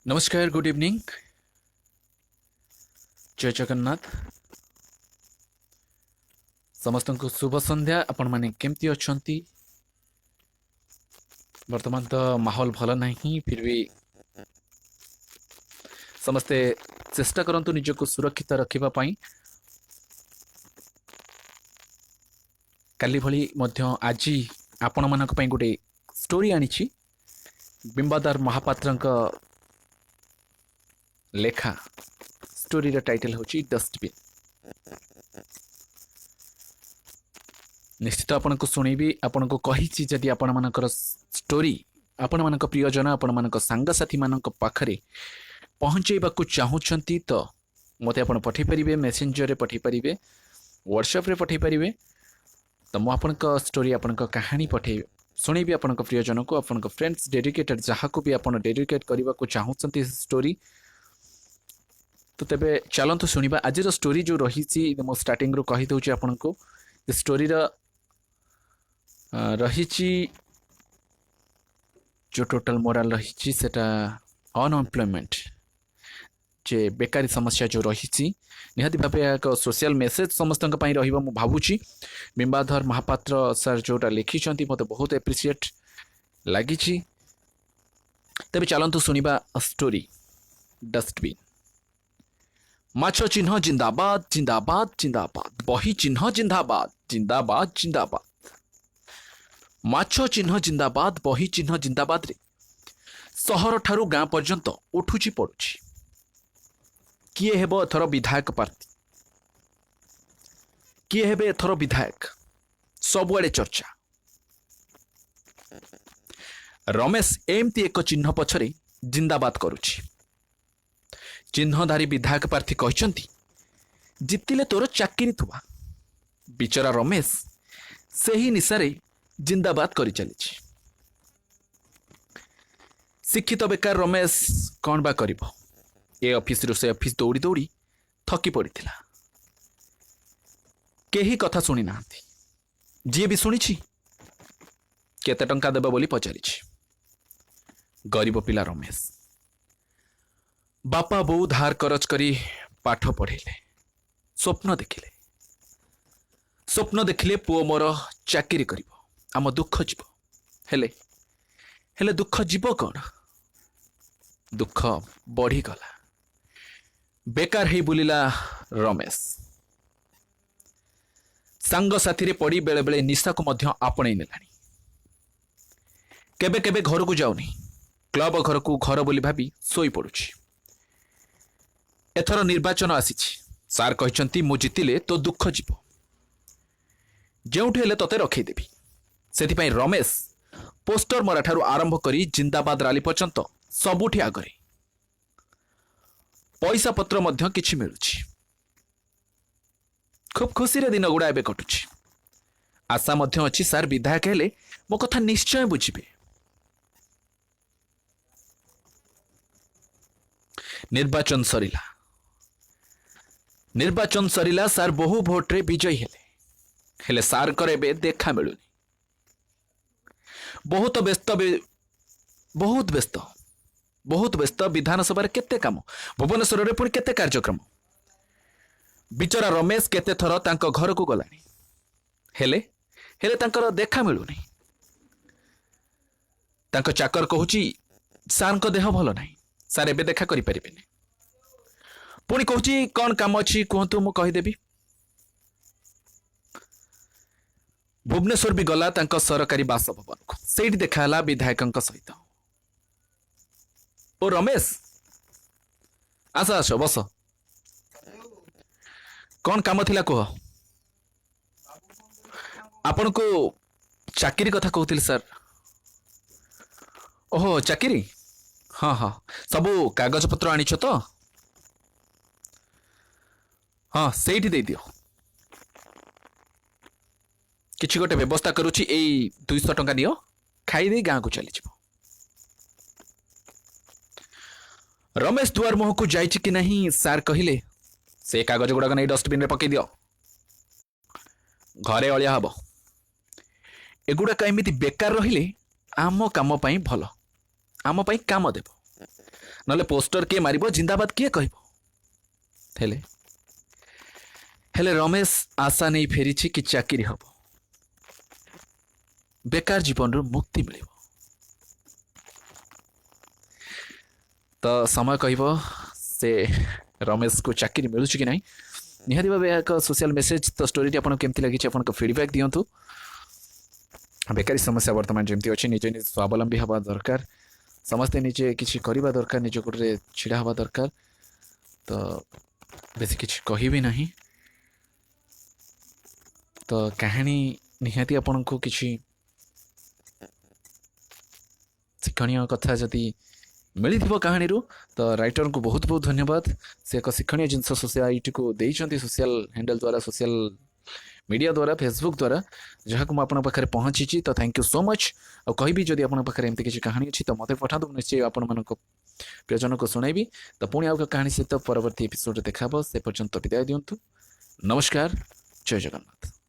नमस्कार good evening जय जगन्नाथ समस्त को शुभ संध्या आपण माने केमती अछंती। वर्तमान तो माहौल भल नहीं फिर भी समस्ते चेष्टा करंतु निजको सुरक्षित रखिबा पई। काली भली मध्य आजी आपण मानक पई गोटे स्टोरी आनिछि। बिंबादार महापात्रंक लेखा स्टोरी टाइटल होची डस्टबिन। निश्चित आपन को सुनिबी आपन को कहिछि जदि आपण मानकर स्टोरी आपण मानक प्रियजन आपण मानक सांगसाथी मानक पाखरे पहुंचेबा को चाहूछंती तो मते आपण पठै परिबे, मेसेंजर रे पठै परिबे, व्हाट्सएप रे पठै परिबे। तो मु आपन को स्टोरी आपन को कहानी पठै सुनिबी आपन को प्रियजन को आपन को फ्रेंड्स डेडिकेटेड जहा को भी आपन डेडिकेट करबा को चाहूछंती स्टोरी। तो तेबे चलंतु सुनिबा आज स्टोरी जो रही मो स्टार्टिंग रू कही दउची आपन को स्टोरी रही जो टोटल मोरल रही सेटा अनएम्प्लॉयमेंट जे बेकारी समस्या जो रही निहाती भाव एक सोशल मेसेज समस्त रही भावुची। बिंबाधर महापात्र सर जोटा लिखिं मत बहुत एप्रिशिएट लगी। तेबे चलंतु सुनिबा स्टोरी डस्टबिन। माछ चिन्ह जिंदाबाद जिंदाबाद जिंदाबाद, बही चिन्ह जिंदाबाद जिंदाबाद जिंदाबाद। माछ चिन्ह जिंदाबाद, बही चिन्ह जिंदाबाद रे सहर ठारू गाँ पर्यंत उठुची पड़ुची। किए हेबो एथर विधायक प्रार्थी, किए हेबे एथर विधायक, सबुआड़े चर्चा। रमेश एमती एक चिन्ह पछरे जिंदाबाद करुची। चिन्हधारी विधायक प्रार्थी कहते जितिले तोर चाकरी थुआ। बिचरा रमेश से ही निशारे जिंदाबाद करी चली। शिक्षित बेकार रमेश कौन बा करिबो। ए ऑफिस रो से ऑफिस दौड़ी दौड़ी थकी पड़िथिला। केही कथा सुनी नांती। जी भी सुनिछि केते टंका देबो बोली पचारिछि। गरीब पिला रमेश बापा बो धार करज करी पाठ पढ़िले, स्वप्न देखिले। स्वप्न देखिले पुओ मोर चाकरी करिवो, आम दुख जीव। हेले हेले दुख जीव कौन? दुख बढ़ी गला। बेकार ही बुलिला रमेश। सांग साथी रे पड़ी बेले बेले निशा को मध्य आपणे नेलानी। केबे केबे घर को जाउनी, क्लब घर को घर बोली भाबी सोई पड़ुछि। एथर निर्वाचन आसीछि। सार कहचंती मु जितिले तो दुख जीव, जेउठी हेले तते रखै देबी। सेथिपाई रमेश पोस्टर मरा ठारू आरंभ करी जिंदाबाद रैली पर्यंत सबुठी आगरे। पैसा पत्र मध्य किछि मिलुछि। खूब खुशी रे दिन गुडा एबे कटुछि। आशा मध्य अछि सार विधायक हेले मो कथा निश्चय बुझिबे। निर्वाचन सरिला। निर्वाचन सरिला सार बहु भोट रे विजयी हेले सार करे बे देखा मिलुनी। बहुत व्यस्त बहुत व्यस्त विधानसभा केते काम, भुवनेश्वर रे पुणी केते कार्यक्रम। बिचरा रमेश केते थर तांको घर को गलानी, हेले हेले तांकर देखा मिलुनी। तांको चाकर कहूची सार को देह भल नाही, सार एबे देखा करि परिबेनी। पुणी कहूची कौन काम अच्छी कहतु मु कहीदेवी। भुवनेश्वर भी गला तांको सरकारी बासभवन को, सेठी देखाला विधायक सहित। ओ रमेश आस आस बस, कौन काम थिला कह। आपण को चाकरी कथा कहते सर। ओहो चाकरी, हाँ हाँ सबू कागज पत्र आनिछ तो? हाँ सेठी दे दियो। किछि गोटे व्यवस्था करुछि, एई 200 टंका नियो, खाई दे गाँ को चली जिवो। रमेश दुआर मुह को जाइछि कि नहीं सार कहिले से कागज गुड़ाक नहीं डस्टबिन रे पकई दियो, घरे अलिया हबो। एगुड़ाक एमिति बेकार रहिले आम काम पई भल, आम पई काम देबो। नले पोस्टर किए मारिबो जिंदाबाद किए कहबो हेले हेले रमेश आशा नहीं फेरी कि चाकरी हम बेकार जीवन रु मुक्ति मिल तो समय कह से रमेश को चाकरी मिलूँ कि नहीं निहाती भाव एक सोशल मेसेज तो स्टोरी आपको केमती लगी आपको फीडबैक दिंतु बेकारी समस्या बर्तमान जमी अच्छी निजे निज स्वावलंबी हवा दरकार समस्ते निजे किसी करवा दरकार निज गोटे छिड़ा हवा दरकार तो बेसी किसी कहबी नहीं तो कहानी निहाती आपण को किसी शिक्षणीय कथा जदि मिली कहानी तो राइटर को बहुत बहुत धन्यवाद से एक शिक्षणीय जिनस सोसाइटी को देइछंती सोशल हैंडल द्वारा सोशल मीडिया द्वारा फेसबुक द्वारा जहाँ को मुझे पाखे पहुँची तो थैंक यू सो मच और कहि जदि आप पाखे एमती किसी कहानी अच्छी तो मत पठा निश्चय आपण मान प्रियजन को शुणाइबी तो पुणी आउ कहानी सहित परवर्ती एपिसोड देखा से पर्यंत विदाय दिंतु नमस्कार जय जगन्नाथ।